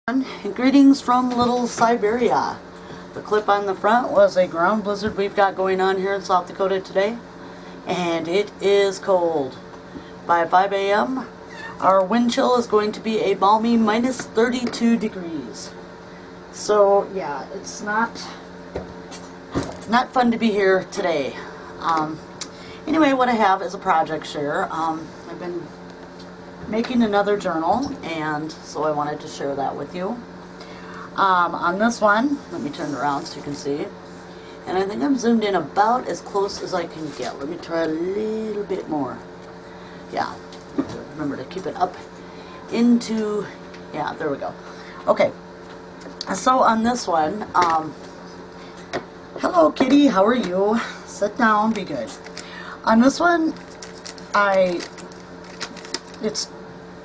And greetings from Little Siberia. The clip on the front was a ground blizzard we've got going on here in South Dakota today, and it is cold. By 5 a.m. our wind chill is going to be a balmy minus 32 degrees. So yeah, it's not fun to be here today. Anyway, what I have is a project share. I've been making another journal, and so I wanted to share that with you. On this one, let me turn it around so you can see, and I think I'm zoomed in about as close as I can get. Let me try a little bit more. Yeah, remember to keep it up into, yeah, there we go. Okay, so on this one, hello kitty, how are you? Sit down, be good. On this one,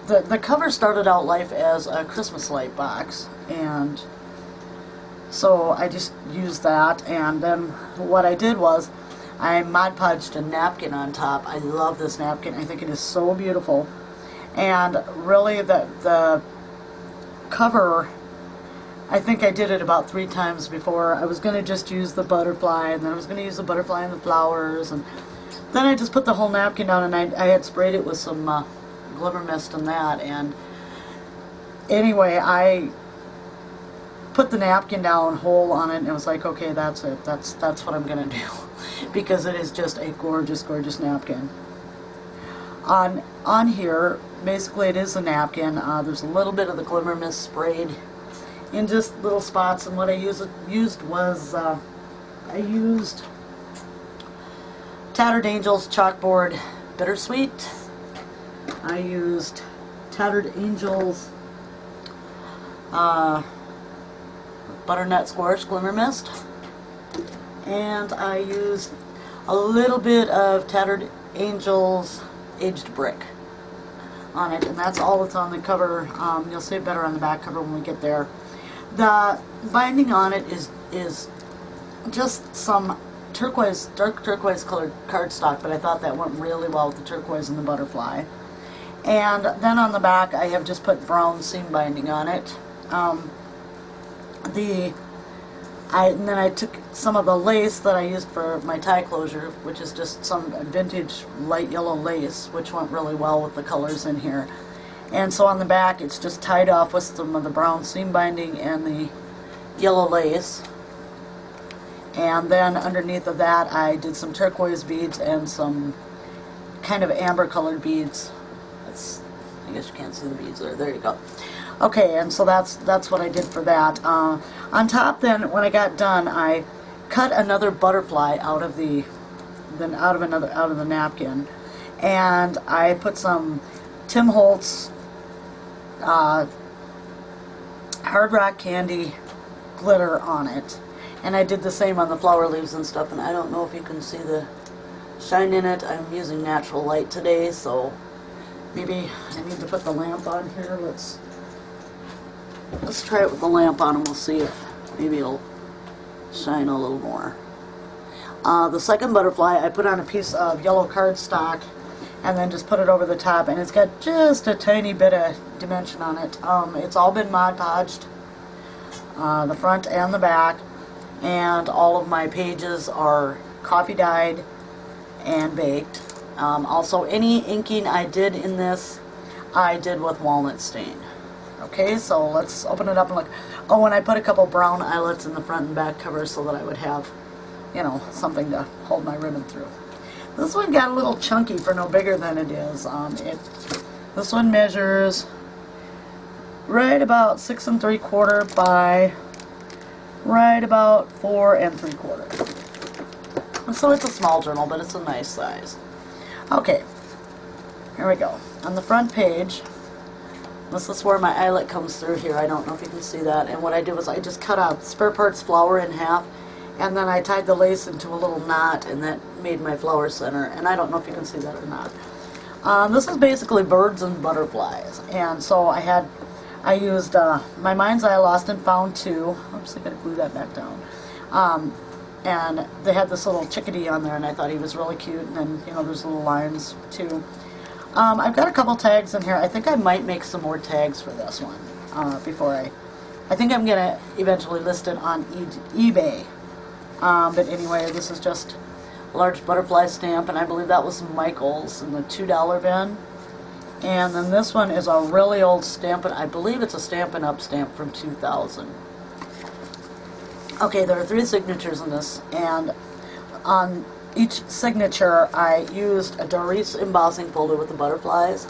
the cover started out life as a Christmas light box, and so I just used that, and then what I did was I Mod Podged a napkin on top. I love this napkin. I think it is so beautiful, and really the cover, I think I did it about 3 times before. I was going to just use the butterfly, and then I was going to use the butterfly and the flowers, and then I just put the whole napkin down, and I had sprayed it with some glimmer mist and that, and anyway, I put the napkin down whole on it, and it was like, okay, that's it. That's what I'm gonna do, because it is just a gorgeous, gorgeous napkin. On here, basically, it is a napkin. There's a little bit of the glimmer mist sprayed in just little spots, and what I used was I used Tattered Angels Chalkboard Bittersweet. I used Tattered Angels Butternut Squash Glimmer Mist, and I used a little bit of Tattered Angels Aged Brick on it, and that's all that's on the cover. You'll see it better on the back cover when we get there. The binding on it is just some turquoise, dark turquoise colored cardstock, but I thought that went really well with the turquoise and the butterfly. And then on the back I have just put brown seam binding on it. And then I took some of the lace that I used for my tie closure, which is just some vintage light yellow lace, which went really well with the colors in here. And so on the back it's just tied off with some of the brown seam binding and the yellow lace. And then underneath of that I did some turquoise beads and some kind of amber colored beads. I guess you can't see the beads there. There you go. Okay, and so that's what I did for that. On top, then, when I got done, I cut another butterfly out of the napkin, and I put some Tim Holtz Hard Rock Candy glitter on it, and I did the same on the flower leaves and stuff. And I don't know if you can see the shine in it. I'm using natural light today, so maybe I need to put the lamp on here. Let's try it with the lamp on, and we'll see if maybe it'll shine a little more. The second butterfly I put on a piece of yellow cardstock and then just put it over the top, and it's got just a tiny bit of dimension on it. It's all been Mod Podged, the front and the back, and all of my pages are coffee dyed and baked. Also, any inking I did in this, I did with walnut stain. Okay, so let's open it up and look. Oh, and I put a couple brown eyelets in the front and back covers so that I would have, you know, something to hold my ribbon through. This one got a little chunky for no bigger than it is. This one measures right about 6 3/4 by right about 4 3/4. So it's a small journal, but it's a nice size. Okay, here we go. On the front page, this is where my eyelet comes through here. I don't know if you can see that. And what I did was I just cut a spare parts flower in half, and then I tied the lace into a little knot, and that made my flower center. And I don't know if you can see that or not. This is basically birds and butterflies. And so I used my Mind's Eye Lost and Found 2. Oops, I gotta glue that back down. And they had this little chickadee on there, and I thought he was really cute. And then, you know, there's little lines too. I've got a couple tags in here. I think I might make some more tags for this one before I I think I'm gonna eventually list it on eBay. But anyway, this is just a large butterfly stamp, and I believe that was Michael's in the $2 bin. And then this one is a really old stamp, and I believe it's a Stampin' Up! Stamp from 2000. Okay, there are 3 signatures in this, and on each signature I used a Doris embossing folder with the butterflies,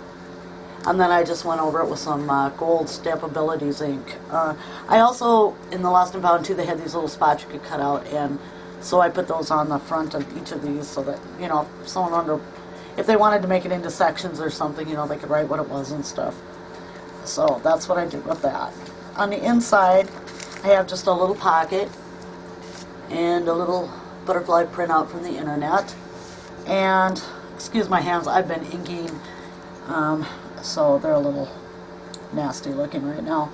and then I just went over it with some gold Stampabilities ink. I also, in the Lost and Found too, they had these little spots you could cut out, and so I put those on the front of each of these so that, you know, if someone wanted, if they wanted to make it into sections or something, you know, they could write what it was and stuff. So that's what I did with that. On the inside, I have just a little pocket and a little butterfly printout from the internet. And, excuse my hands, I've been inking, so they're a little nasty looking right now.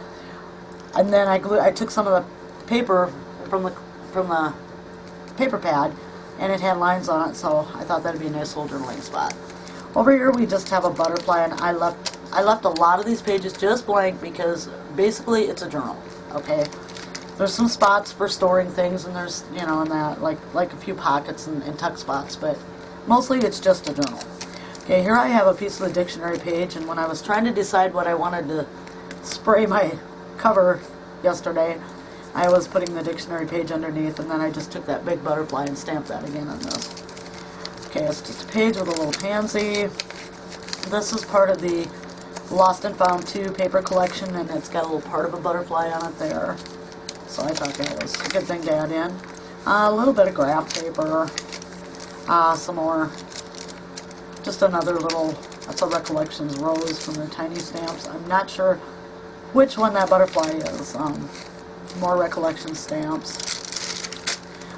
And then I took some of the paper from the paper pad, and it had lines on it, so I thought that'd be a nice little journaling spot. Over here we just have a butterfly, and I left a lot of these pages just blank because basically it's a journal. Okay, there's some spots for storing things, and there's, you know, and that like a few pockets and tuck spots, but mostly it's just a journal. Okay, here I have a piece of the dictionary page, and when I was trying to decide what I wanted to spray my cover yesterday, I was putting the dictionary page underneath, and then I just took that big butterfly and stamped that again on this. Okay, it's just a page with a little pansy. This is part of the Lost and Found 2 paper collection, and it's got a little part of a butterfly on it there. So I thought that was a good thing to add in. A little bit of graph paper. Some more. Just another little, that's a Recollections rose from the tiny stamps. I'm not sure which one that butterfly is. More Recollection stamps.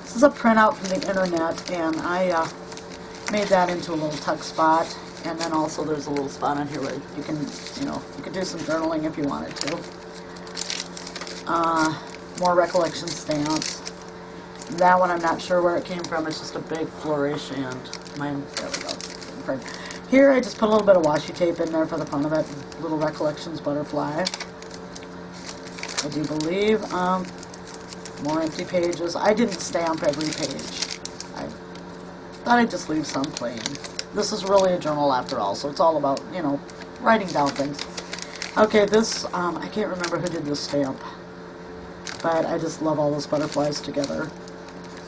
This is a printout from the internet, and I made that into a little tuck spot. And then also there's a little spot on here where you can, you know, you could do some journaling if you wanted to. More Recollection stamps. That one I'm not sure where it came from. It's just a big flourish, and mine, there we go. Here I just put a little bit of washi tape in there for the fun of it. Little Recollections butterfly. I do believe. More empty pages. I didn't stamp every page. I thought I'd just leave some plain. This is really a journal after all, so it's all about, you know, writing down things. Okay, this, I can't remember who did this stamp, but I just love all those butterflies together.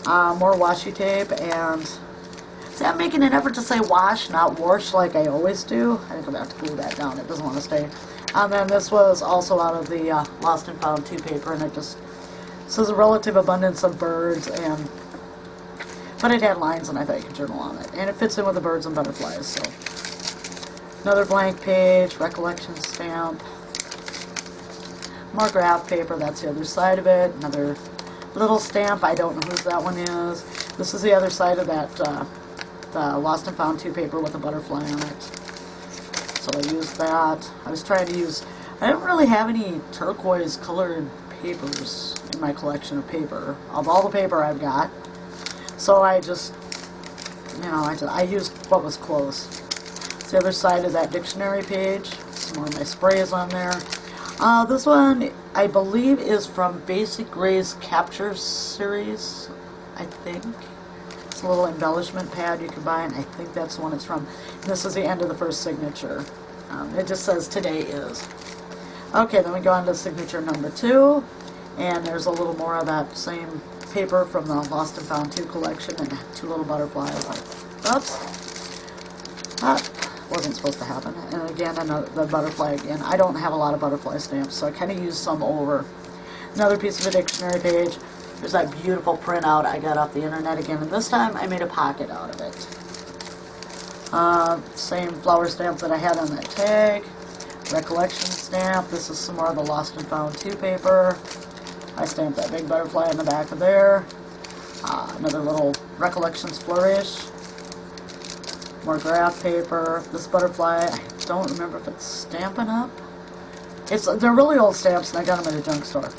More washi tape, and see, I'm making an effort to say wash, not wash like I always do. I think I'm going to have to glue that down. It doesn't want to stay. And then this was also out of the Lost and Found 2 paper, and it just says a relative abundance of birds, and but it had lines, and I thought you could journal on it. And it fits in with the birds and butterflies, so. Another blank page, Recollection stamp. More graph paper, that's the other side of it. Another little stamp, I don't know whose that one is. This is the other side of that, the Lost and Found 2 paper with a butterfly on it. So I used that. I was trying to use, I don't really have any turquoise colored papers in my collection of paper, of all the paper I've got. So I just, you know, I used what was close. It's the other side of that dictionary page. Some more of my sprays on there. This one, I believe, is from Basic Gray's Capture series, I think. It's a little embellishment pad you can buy, and I think that's the one it's from. And this is the end of the first signature. It just says, today is. Okay, then we go on to signature number 2, and there's a little more of that same paper from the Lost and Found 2 collection, and 2 little butterflies. Oops. That wasn't supposed to happen. And again, the butterfly again. I don't have a lot of butterfly stamps, so I kind of used some over. Another piece of a dictionary page. There's that beautiful printout I got off the internet again, and this time I made a pocket out of it. Same flower stamp that I had on that tag. Recollection stamp. This is some more of the Lost and Found 2 paper. I stamped that big butterfly in the back of there. Another little Recollections flourish. More graph paper. This butterfly, I don't remember if it's Stampin' Up. They're really old stamps, and I got them at a junk store.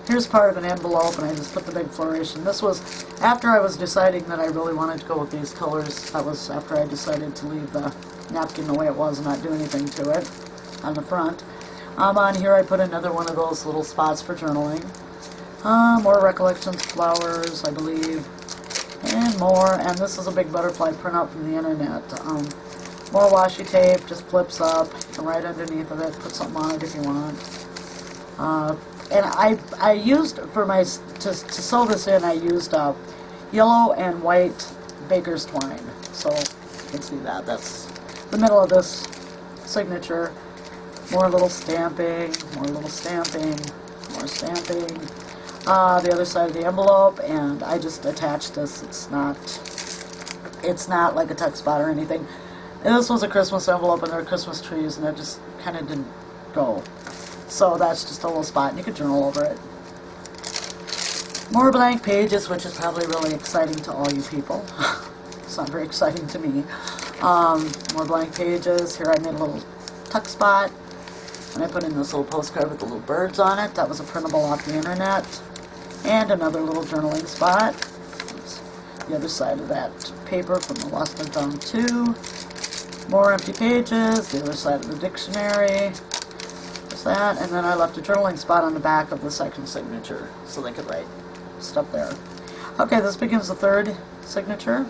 Here's part of an envelope, and I just put the big flourish. And this was after I was deciding that I really wanted to go with these colors. That was after I decided to leave the napkin the way it was and not do anything to it on the front. On here I put another one of those little spots for journaling. More recollections, flowers, I believe, and more. And this is a big butterfly printout from the internet. More washi tape, just flips up. You can write underneath of it, put something on it if you want. And I used for my to sew this in. I used yellow and white baker's twine. So you can see that. That's the middle of this signature. More little stamping, more little stamping, more stamping. The other side of the envelope, and I just attached this. It's not like a tuck spot or anything. And this was a Christmas envelope, and there are Christmas trees, and it just kind of didn't go. So that's just a little spot, and you could journal over it. More blank pages, which is probably really exciting to all you people. It's not very exciting to me. More blank pages. Here I made a little tuck spot, and I put in this little postcard with the little birds on it. That was a printable off the internet. And another little journaling spot. Oops. The other side of that paper from the Lost and Found 2. More empty pages. The other side of the dictionary. There's that. And then I left a journaling spot on the back of the second signature so they could write stuff there. Okay, this begins the third signature.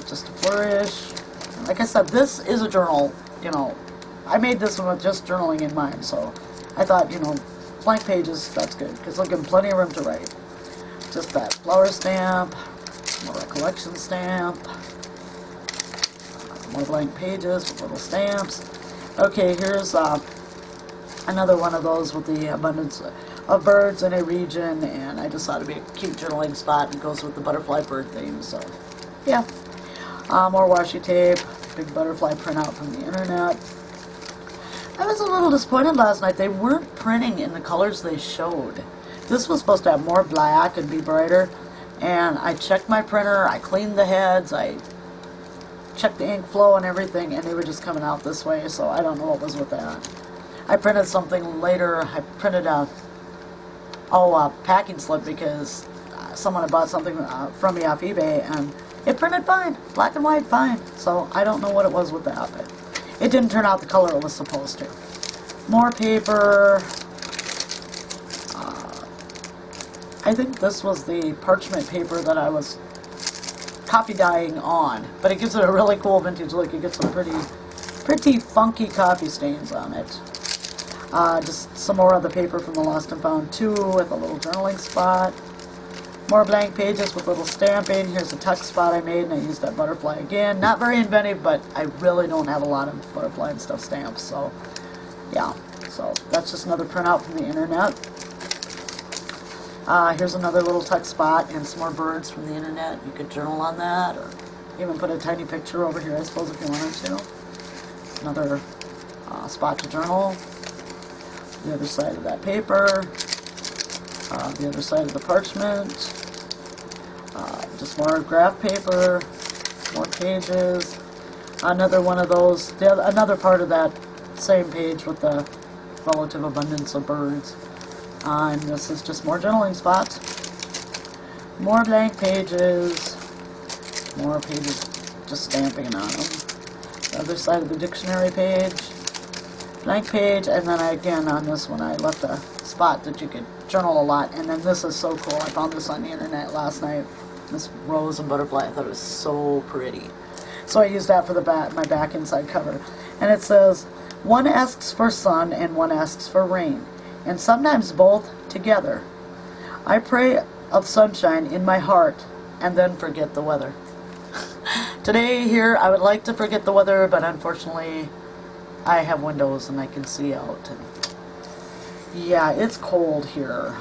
Just a flourish. Like I said, this is a journal, you know. I made this one with just journaling in mind, so I thought, you know, blank pages, that's good, because it'll give them plenty of room to write. Just that flower stamp, more recollection stamp, more blank pages with little stamps. Okay, here's another one of those with the abundance of birds in a region, and I just thought it'd be a cute journaling spot, and it goes with the butterfly bird theme, so yeah. More washi tape, big butterfly printout from the internet. I was a little disappointed last night. They weren't printing in the colors they showed. This was supposed to have more black and be brighter, and I checked my printer, I cleaned the heads, I checked the ink flow and everything, and they were just coming out this way, so I don't know what was with that. I printed something later. I printed a packing slip because someone had bought something from me off eBay, and it printed fine, black and white fine, so I don't know what it was with that, but it didn't turn out the color it was supposed to. More paper. I think this was the parchment paper that I was copy dyeing on, but it gives it a really cool vintage look. You get some pretty funky copy stains on it. Just some more of the paper from the Lost and Found 2 with a little journaling spot. More blank pages with little stamping. Here's a tuck spot I made, and I used that butterfly again. Not very inventive, but I really don't have a lot of butterfly and stuff stamps, so yeah. So that's just another printout from the internet. Here's another little tuck spot and some more birds from the internet. You could journal on that, or even put a tiny picture over here, I suppose, if you wanted to. Another spot to journal. The other side of that paper. The other side of the parchment. Just more graph paper, more pages, another one of those, another part of that same page with the relative abundance of birds. And this is just more journaling spots, more blank pages, more pages just stamping on them. The other side of the dictionary page, blank page, and then again on this one I left a spot that you could journal a lot. And then this is so cool. I found this on the internet last night. This rose and butterfly. I thought it was so pretty. So I used that for the my back inside cover. And it says, one asks for sun and one asks for rain, and sometimes both together. I pray of sunshine in my heart and then forget the weather. Today here I would like to forget the weather, but unfortunately I have windows and I can see out. And yeah, it's cold here.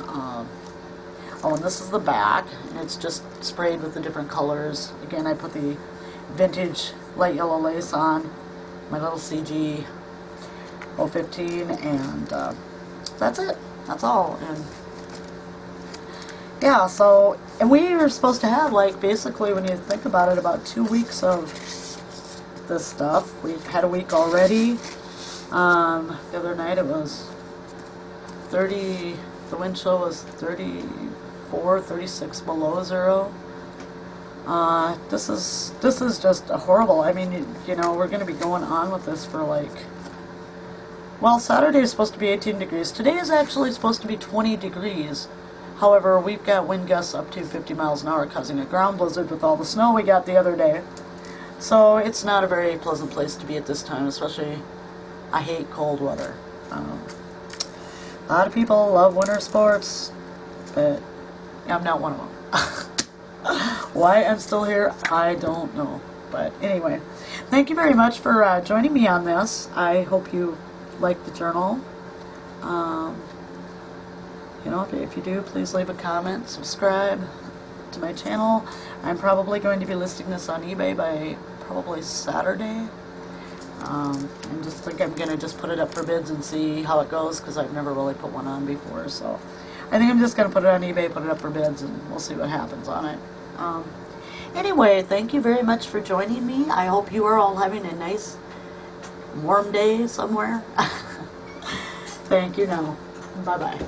Oh, and this is the back, and it's just sprayed with the different colors. Again, I put the vintage light yellow lace on, my little CG 015, and that's it. That's all. And yeah, so, and we were supposed to have, like, basically, when you think about it, about 2 weeks of this stuff. We've had a week already. The other night it was 30, the wind chill was 34, 36 below zero. This is just horrible. I mean, you know, we're going to be going on with this for like Well, Saturday is supposed to be 18 degrees. Today is actually supposed to be 20 degrees. However, we've got wind gusts up to 50 miles an hour causing a ground blizzard with all the snow we got the other day. So it's not a very pleasant place to be at this time, especially I hate cold weather. A lot of people love winter sports, but I'm not one of them. Why I'm still here, I don't know. But anyway, thank you very much for joining me on this. I hope you like the journal. You know, if you do, please leave a comment, subscribe to my channel. I'm probably going to be listing this on eBay by probably Saturday. I just think I'm going to just put it up for bids and see how it goes, because I've never really put one on before. So I think I'm just going to put it on eBay, put it up for bids, and we'll see what happens on it. Anyway, thank you very much for joining me. I hope you are all having a nice warm day somewhere. Thank you now. Bye-bye.